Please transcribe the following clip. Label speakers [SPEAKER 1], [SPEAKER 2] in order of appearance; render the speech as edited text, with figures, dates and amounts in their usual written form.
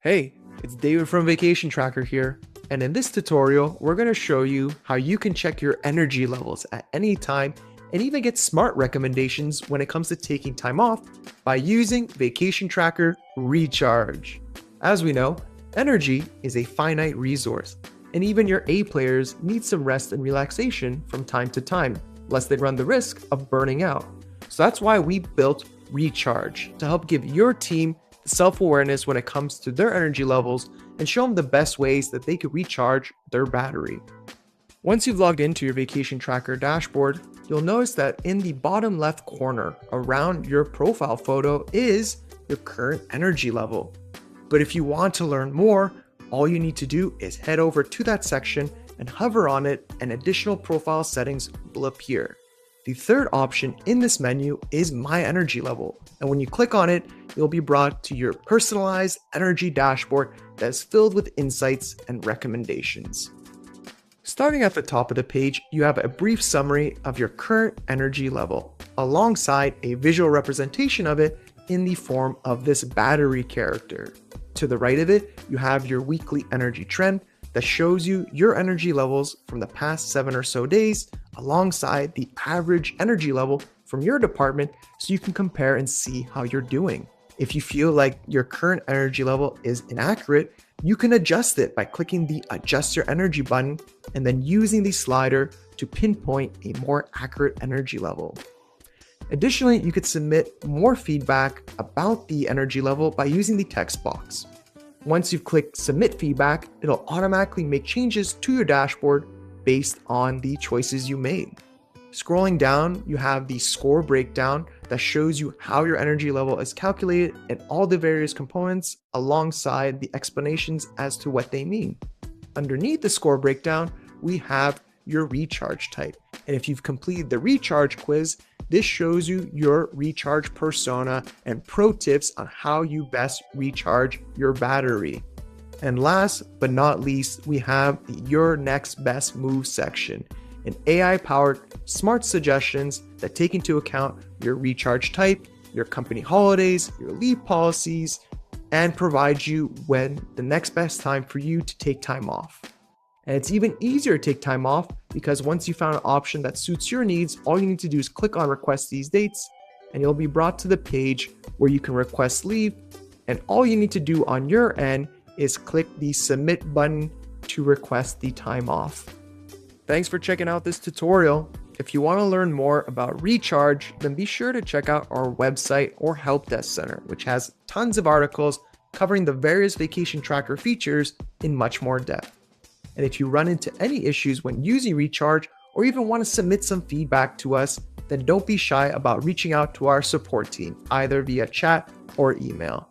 [SPEAKER 1] Hey, it's David from Vacation Tracker here, and in this tutorial, we're going to show you how you can check your energy levels at any time and even get smart recommendations when it comes to taking time off by using Vacation Tracker Recharge. As we know, energy is a finite resource, and even your A players need some rest and relaxation from time to time, lest they run the risk of burning out. So that's why we built Recharge to help give your team self-awareness when it comes to their energy levels and show them the best ways that they could recharge their battery. Once you've logged into your Vacation Tracker dashboard, you'll notice that in the bottom left corner around your profile photo is your current energy level. But if you want to learn more, all you need to do is head over to that section and hover on it, and additional profile settings will appear. The third option in this menu is My Energy Level, and when you click on it, you'll be brought to your personalized energy dashboard that is filled with insights and recommendations. Starting at the top of the page, you have a brief summary of your current energy level, alongside a visual representation of it in the form of this battery character. To the right of it, you have your weekly energy trend that shows you your energy levels from the past 7 or so days, alongside the average energy level from your department, so you can compare and see how you're doing. If you feel like your current energy level is inaccurate, you can adjust it by clicking the Adjust Your Energy button and then using the slider to pinpoint a more accurate energy level. Additionally, you could submit more feedback about the energy level by using the text box. Once you've clicked Submit Feedback, it'll automatically make changes to your dashboard based on the choices you made. Scrolling down, you have the score breakdown that shows you how your energy level is calculated and all the various components, alongside the explanations as to what they mean. Underneath the score breakdown, we have your recharge type. And if you've completed the recharge quiz, this shows you your recharge persona and pro tips on how you best recharge your battery. And last but not least, we have the Your Next Best Move section, an AI-powered smart suggestions that take into account your recharge type, your company holidays, your leave policies, and provide you when the next best time for you to take time off. And it's even easier to take time off because once you found an option that suits your needs, all you need to do is click on Request These Dates, and you'll be brought to the page where you can request leave. And all you need to do on your end is click the Submit button to request the time off. Thanks for checking out this tutorial. If you want to learn more about Recharge, then be sure to check out our website or Help Desk Center, which has tons of articles covering the various Vacation Tracker features in much more depth. And if you run into any issues when using Recharge, or even want to submit some feedback to us, then don't be shy about reaching out to our support team, either via chat or email.